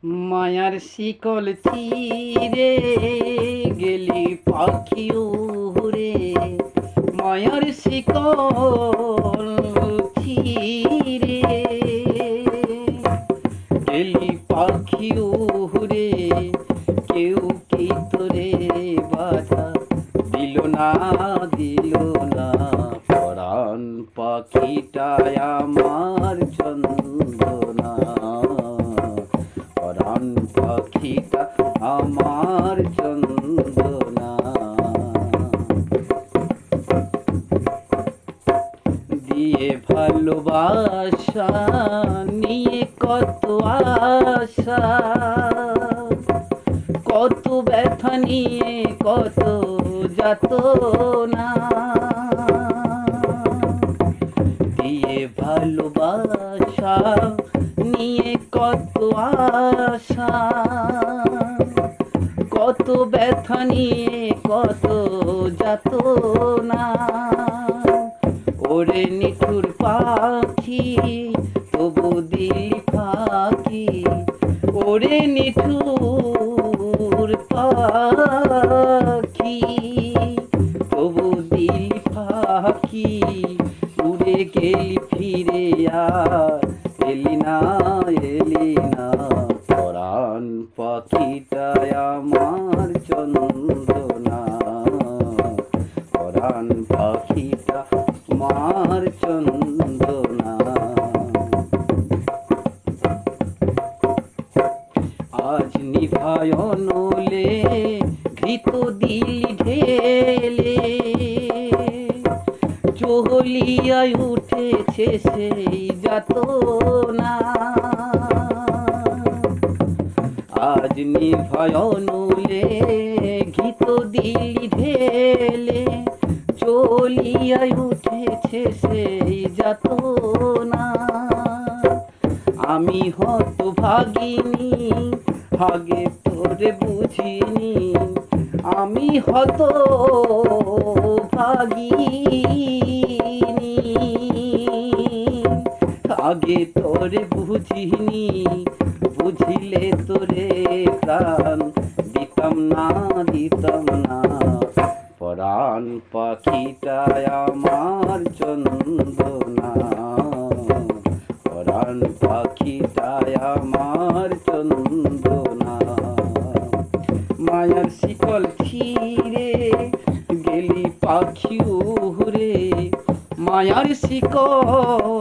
মায়ার শিকল ছিঁড়ে গেলি পাখি উড়ে, মায়ার শিকল ছিঁড়ে গেলি পাখি উড়ে, কেউ কি তোরে বাধা দিল না, দিল না। পরাণ পাখিটায় আমার চন্দনা, পরাণ পাখিটা আমার চন্দনা। দিয়ে ভালোবাসা নিয়ে কত আশা, কত ব্যথা নিয়ে কত যাতনা, দিয়ে ভালোবাসা নিয়ে কত আশা, কত ব্যথা নিয়ে কত যাতনা। ওরে নিঠুর পাখি তবু দিলি ফাঁকি, ওরে নিঠুর পাখি তবু দিলি ফাঁকি। উড়ে গেলি ফিরে আর এলি না, এলি না। পরাণ পাখিটায় আমার চন্দনা, পরাণ পাখিটা আমার চন্দনা। আজ নিভায় নলে ঘৃত দিলি ঢেলে, চলিয়ায় উঠেছে সেই যাতনা। আজ নিভায় নলে ঘৃত দিলি ঢেলে, চলিয়ায় উঠেছে সেই যাতনা। আমি হতভাগিনী আগে তোরে বুঝিনি, আমি হতভাগিনী আগে তোরে বুঝিনি। বুঝিলে তোরে প্রাণ দিতাম না, দিতাম না। পরাণ পাখিটায় আমার চন্দনা, পরাণ পাখিটায় আমার চন্দনা। মায়ার শিকল ছিঁড়ে গেলি পাখি উড়ে, মায়ার শিকল